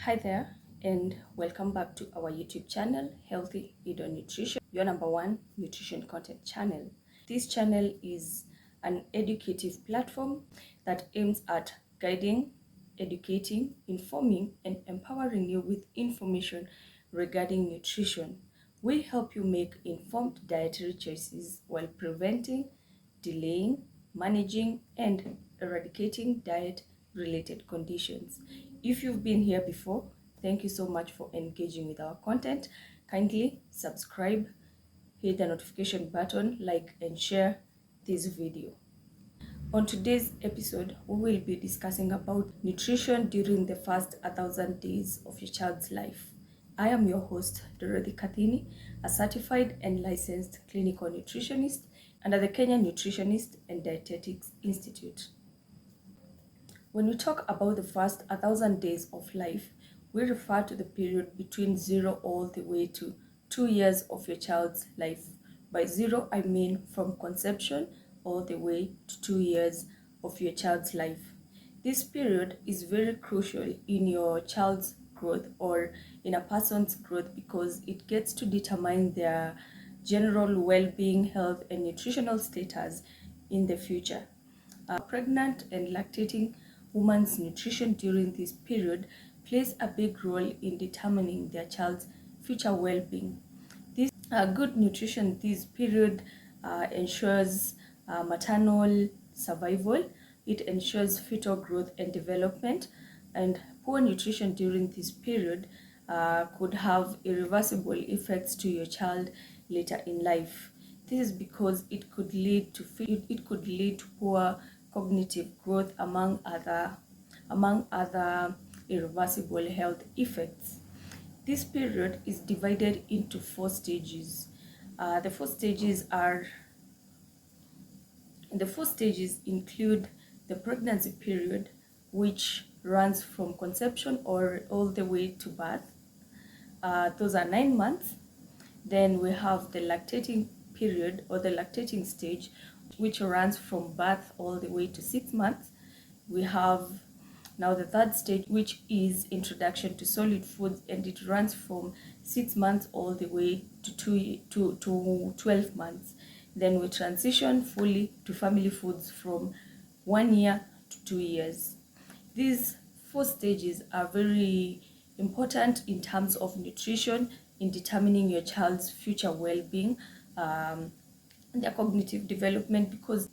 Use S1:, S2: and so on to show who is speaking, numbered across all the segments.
S1: Hi there, and welcome back to our YouTube channel, Healthy.E Nutrition, your number one nutrition content channel. This channel is an educative platform that aims at guiding, educating, informing, and empowering you with information regarding nutrition. We help you make informed dietary choices while preventing, delaying, managing, and eradicating diet-related conditions. If you've been here before, thank you so much for engaging with our content. Kindly subscribe, hit the notification button, like and share this video. On today's episode, we will be discussing about nutrition during the first 1,000 days of your child's life. I am your host, Dorothy Kathini, a certified and licensed clinical nutritionist under the Kenya Nutritionist and Dietetics Institute. When we talk about the first 1,000 days of life, we refer to the period between 0 all the way to 2 years of your child's life. By 0, I mean from conception all the way to 2 years of your child's life. This period is very crucial in your child's growth or in a person's growth because it gets to determine their general well-being, health, and nutritional status in the future. Pregnant and lactating woman's nutrition during this period plays a big role in determining their child's future well-being. This good nutrition this period ensures maternal survival. It ensures fetal growth and development, and poor nutrition during this period could have irreversible effects to your child later in life. This is because it could lead to poor cognitive growth among other irreversible health effects. This period is divided into 4 stages. The 4 stages include the pregnancy period, which runs from conception or all the way to birth. Those are 9 months. Then we have the lactating period or the lactating stage, which runs from birth all the way to 6 months. We have now the third stage, which is introduction to solid foods, and it runs from 6 months all the way to 12 months. Then we transition fully to family foods from 1 year to 2 years. These 4 stages are very important in terms of nutrition in determining your child's future well-being, their cognitive development, because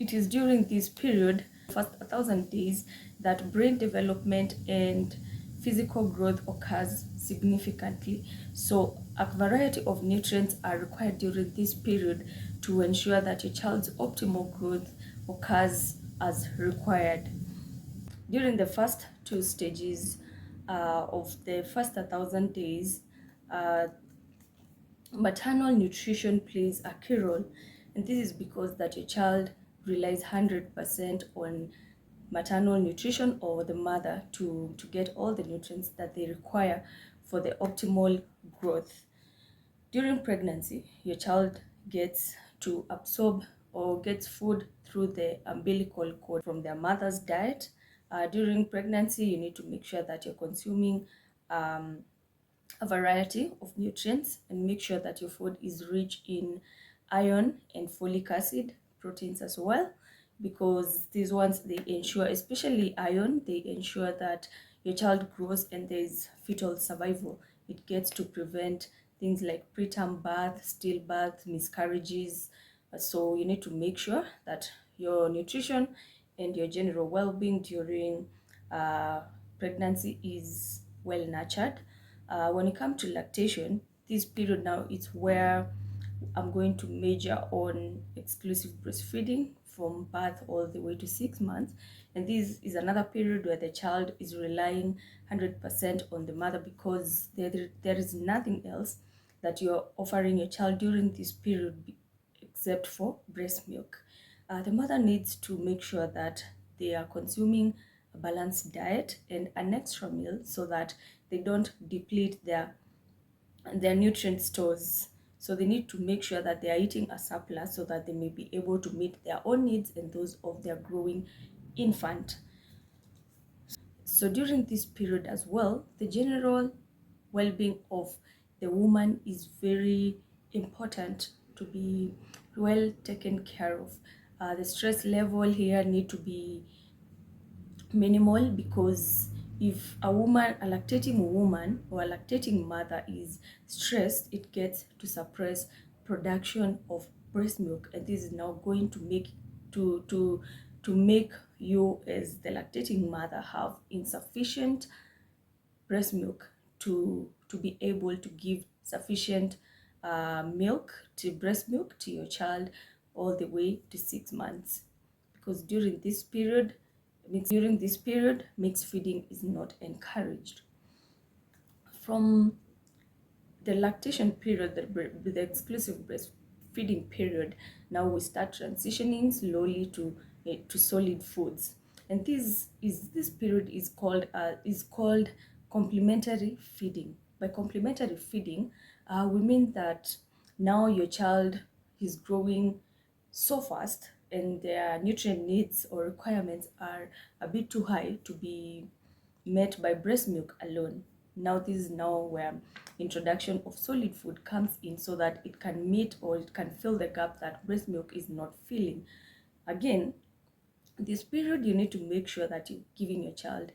S1: it is during this period, first 1,000 days, that brain development and physical growth occurs significantly. So a variety of nutrients are required during this period to ensure that your child's optimal growth occurs as required. During the first 2 stages of the first 1,000 days, maternal nutrition plays a key role, and this is because that your child relies 100% on maternal nutrition or the mother to get all the nutrients that they require for the optimal growth. During pregnancy, your child gets to absorb or gets food through the umbilical cord from their mother's diet. During pregnancy, you need to make sure that you're consuming a variety of nutrients and make sure that your food is rich in iron and folic acid, proteins as well, because these ones, they ensure, especially iron, they ensure that your child grows and there's fetal survival. It gets to prevent things like preterm birth, stillbirth, miscarriages. So you need to make sure that your nutrition and your general well-being during pregnancy is well nurtured. When it comes to lactation, this period now is where I'm going to major on exclusive breastfeeding from birth all the way to 6 months. And this is another period where the child is relying 100% on the mother, because there is nothing else that you're offering your child during this period except for breast milk. The mother needs to make sure that they are consuming a balanced diet and an extra meal so that they don't deplete their nutrient stores. So they need to make sure that they are eating a surplus so that they may be able to meet their own needs and those of their growing infant. So during this period as well, the general well-being of the woman is very important to be well taken care of. The stress level here need to be minimal, because if a lactating woman or a lactating mother is stressed, it gets to suppress production of breast milk, and this is now going to make to make you as the lactating mother have insufficient breast milk to be able to give sufficient breast milk to your child all the way to 6 months, because during this period mixed feeding is not encouraged. From the lactation period, the exclusive breastfeeding period, now we start transitioning slowly to solid foods, and this period is called complementary feeding. By complementary feeding, we mean that now your child is growing so fast and their nutrient needs or requirements are a bit too high to be met by breast milk alone. Now this is now where introduction of solid food comes in, so that it can meet or it can fill the gap that breast milk is not filling. Again, this period you need to make sure that you're giving your child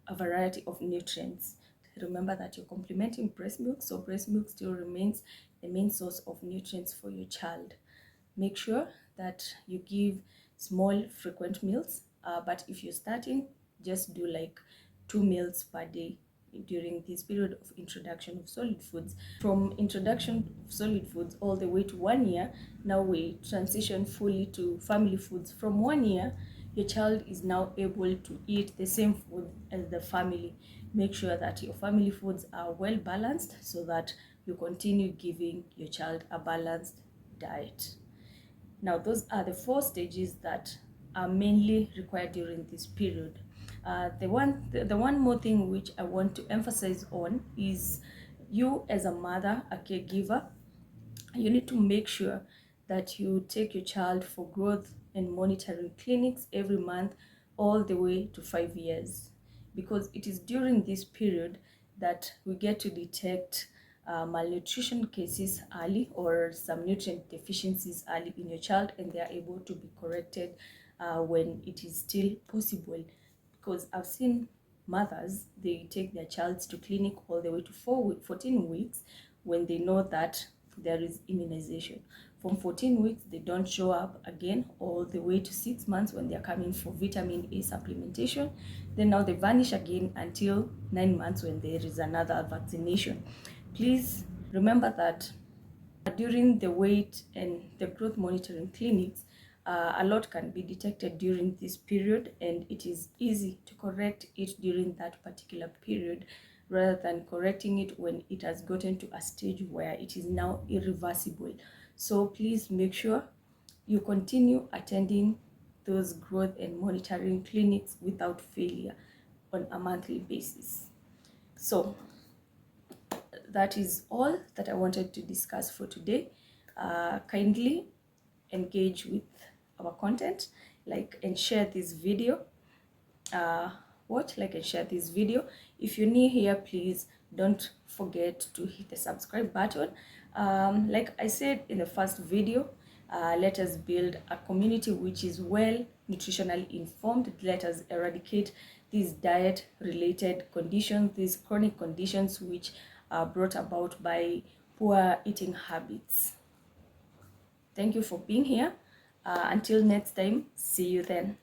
S1: a variety of nutrients. Remember that you're complementing breast milk, so breast milk still remains the main source of nutrients for your child. Make sure that you give small frequent meals, but if you're starting, just do like 2 meals per day during this period of introduction of solid foods. From introduction of solid foods all the way to 1 year, now we transition fully to family foods. From 1 year, your child is now able to eat the same food as the family. Make sure that your family foods are well balanced, so that you continue giving your child a balanced diet. Now, those are the 4 stages that are mainly required during this period. The one more thing which I want to emphasize on is, you as a mother, a caregiver, you need to make sure that you take your child for growth and monitoring clinics every month all the way to 5 years, because it is during this period that we get to detect malnutrition cases early, or some nutrient deficiencies early in your child, and they are able to be corrected when it is still possible. Because I've seen mothers, they take their child to clinic all the way to 14 weeks when they know that there is immunization. From 14 weeks, they don't show up again, all the way to 6 months when they're coming for vitamin A supplementation. Then now they vanish again until 9 months when there is another vaccination. Please remember that during the weight and the growth monitoring clinics, a lot can be detected during this period, and it is easy to correct it during that particular period, rather than correcting it when it has gotten to a stage where it is now irreversible. So please make sure you continue attending those growth and monitoring clinics without failure on a monthly basis. So that is all that I wanted to discuss for today. Kindly engage with our content, like and share this video. Like and share this video. If you're new here, please don't forget to hit the subscribe button. Like I said in the first video, let us build a community which is well nutritionally informed. Let us eradicate these diet related conditions, these chronic conditions which are brought about by poor eating habits. Thank you for being here. Until next time, see you then.